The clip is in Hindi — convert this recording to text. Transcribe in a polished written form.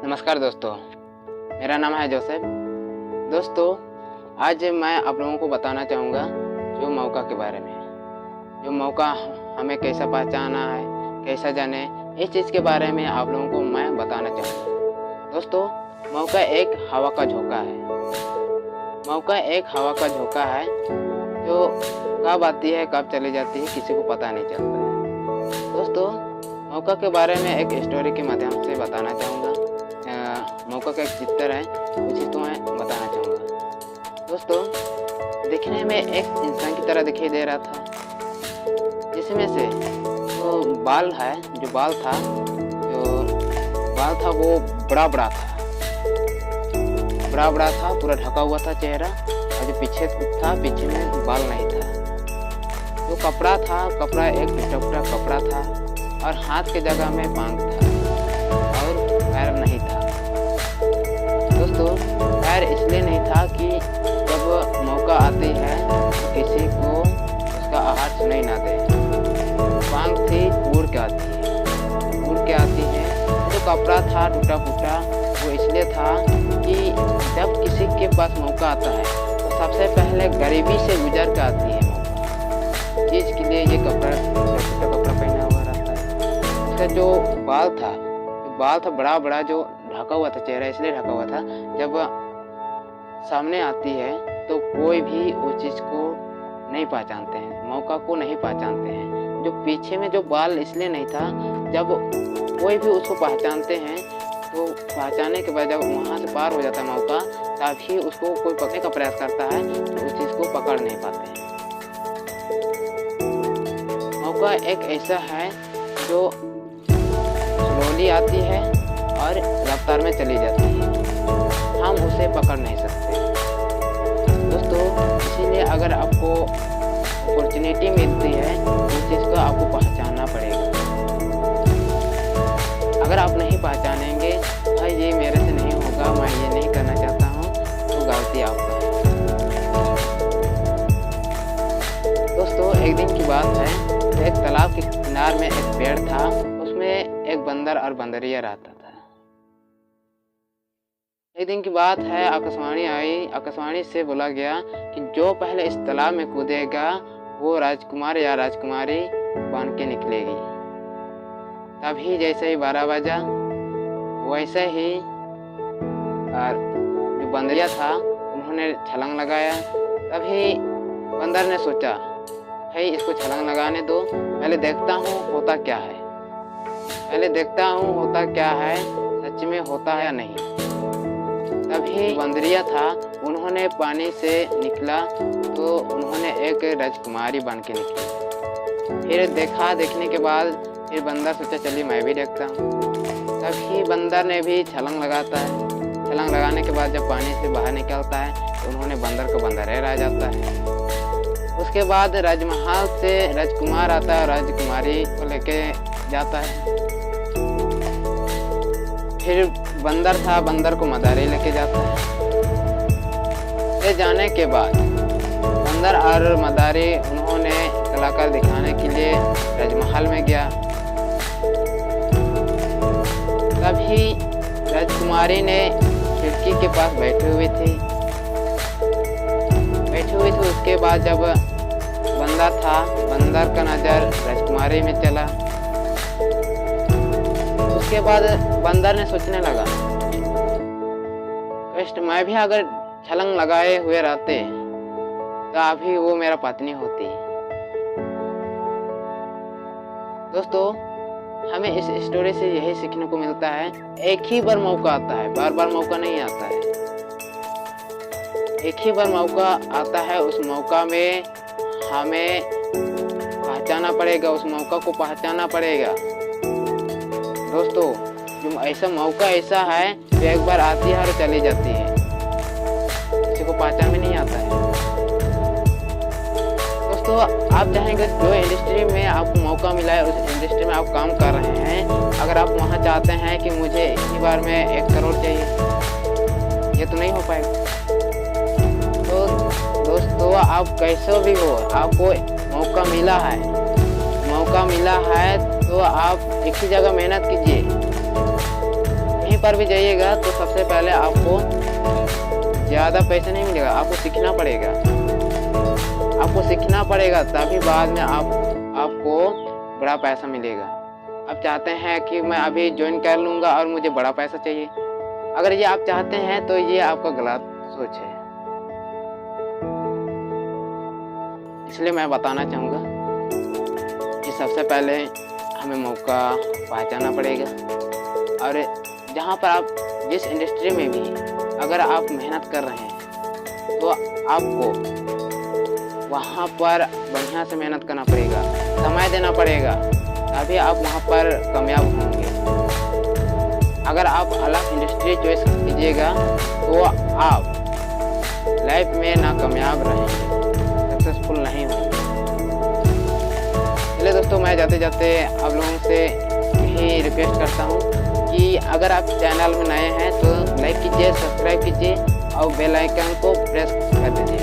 नमस्कार दोस्तों, मेरा नाम है जोसेफ। दोस्तों, आज मैं आप लोगों को बताना चाहूँगा जो मौका के बारे में। जो मौका हमें कैसा पहचाना है, कैसा जाने, इस चीज़ के बारे में आप लोगों को मैं बताना चाहूँगा। दोस्तों, मौका एक हवा का झोंका है। मौका एक हवा का झोंका है जो कब आती है कब चली जाती है किसी को पता नहीं चलता है। दोस्तों, मौका के बारे में एक स्टोरी के माध्यम से बताना चाहूँगा। मौका का एक चित्र है, उसी तो मैं बताना चाहूँगा। दोस्तों, दिखने में एक इंसान की तरह दिखाई दे रहा था, जिसमें से जो बाल था वो बड़ा बड़ा था, पूरा ढका हुआ था चेहरा। और जो पीछे में बाल नहीं था। जो कपड़ा एक टुकड़ा कपड़ा था और हाथ के जगह में पांख था और पैर नहीं था। दोस्तों, पैर इसलिए नहीं था कि जब मौका आती है तो किसी को उसका आहार सुनाई ना दे। पांख थी, उड़ के आती है। जो कपड़ा था टूटा फूटा, वो इसलिए था कि जब किसी के पास मौका आता है तो सबसे पहले गरीबी से गुजर के आती है मौका। चीज़ के लिए ये टूटा कपड़ा पहना हुआ रहता है। उसका जो बाल था बड़ा जो ढका हुआ था, चेहरा इसलिए ढका हुआ था, जब सामने आती है तो कोई भी उस चीज़ को नहीं पहचानते हैं, मौका को नहीं पहचानते हैं। जो पीछे में जो बाल इसलिए नहीं था, जब कोई भी उसको पहचानते हैं तो पहचानने के बाद जब वहाँ से पार हो जाता है मौका, तभी उसको कोई पकड़ने का प्रयास करता है तो उस चीज़ को पकड़ नहीं पाते हैं। मौका एक ऐसा है जो स्लोली आती है और रफ्तार में चली जाती है, हम उसे पकड़ नहीं सकते। दोस्तों, इसीलिए अगर आपको अपॉर्चुनिटी मिलती है तो उस चीज़ को आपको पहचानना पड़ेगा। अगर आप नहीं पहचानेंगे, भाई ये मेरे से नहीं होगा, मैं ये नहीं करना चाहता हूँ, तो गलती आपका है। दोस्तों, एक दिन की बात है, एक तालाब के किनारे में एक पेड़ था, उसमें एक बंदर और बंदरिया रहता था। एक दिन की बात है, आकाशवाणी आई, आकाशवाणी से बोला गया कि जो पहले इस तालाब में कूदेगा वो राजकुमार या राजकुमारी बन के निकलेगी। तभी जैसे ही 12 बजा, वैसे ही जो बंदरिया था उन्होंने छलांग लगाया। तभी बंदर ने सोचा, भाई इसको छलांग लगाने दो, पहले देखता हूँ होता क्या है, सच में होता है या नहीं। तभी बंदरिया था, उन्होंने पानी से निकला तो उन्होंने एक राजकुमारी बन के निकली। फिर देखने के बाद फिर बंदर सोचा, चलिए मैं भी देखता हूँ। तभी बंदर ने भी छलांग लगाता है। छलांग लगाने के बाद जब पानी से बाहर निकलता है तो उन्होंने बंदर को बंदर रह जाता है। उसके बाद राजमहल से राजकुमार आता है और राजकुमारी को लेके जाता है। फिर बंदर था, बंदर को मदारी लेके जाता है। ले जाने के बाद बंदर और मदारी उन्होंने कलाकार दिखाने के लिए राजमहल में गया। तभी राजकुमारी ने खिड़की के पास बैठी हुई थी। उसके बाद जब बंदर का नज़र राजकुमारी में चला। उसके बाद बंदर ने सोचने लगा, कष्ट मैं भी अगर छलांग लगाए हुए रहते तो अभी वो मेरा पत्नी होती। दोस्तों, हमें इस स्टोरी से यही सीखने को मिलता है, एक ही बार मौका आता है, बार बार मौका नहीं आता है। एक ही बार मौका आता है, उस मौका में हमें पहचाना पड़ेगा, उस मौका को पहचाना पड़ेगा। दोस्तों, जो ऐसा मौका ऐसा है जो एक बार आती है और चली जाती है, किसी को पहचान में नहीं आता है। दोस्तों, आप चाहेंगे जो इंडस्ट्री में आपको मौका मिला है, उस इंडस्ट्री में आप काम कर रहे हैं, अगर आप वहां चाहते हैं कि मुझे इतनी बार में 1 करोड़ चाहिए, ये तो नहीं हो पाएगा। तो दोस्तों, आप कैसे भी हो, आपको मौका मिला है तो आप एक ही जगह मेहनत कीजिए, पर भी जाइएगा तो सबसे पहले आपको ज़्यादा पैसे नहीं मिलेगा, आपको सीखना पड़ेगा। आपको सीखना पड़ेगा तभी बाद में आपको बड़ा पैसा मिलेगा। आप चाहते हैं कि मैं अभी ज्वाइन कर लूँगा और मुझे बड़ा पैसा चाहिए, अगर ये आप चाहते हैं तो ये आपका गलत सोच है। इसलिए मैं बताना चाहूँगा कि सबसे पहले हमें मौका पहचानना पड़ेगा, और जहाँ पर आप जिस इंडस्ट्री में भी अगर आप मेहनत कर रहे हैं तो आपको वहाँ पर बढ़िया से मेहनत करना पड़ेगा, समय देना पड़ेगा, तभी आप वहाँ पर कामयाब होंगे। अगर आप अलग इंडस्ट्री चॉइस कीजिएगा तो आप लाइफ में नाकामयाब रहेंगे, सक्सेसफुल नहीं होंगे। चलिए दोस्तों, मैं जाते जाते आप लोगों से यही रिक्वेस्ट करता हूँ कि अगर आप चैनल में नए हैं तो लाइक कीजिए, सब्सक्राइब कीजिए और बेल आइकन को प्रेस कर दीजिए।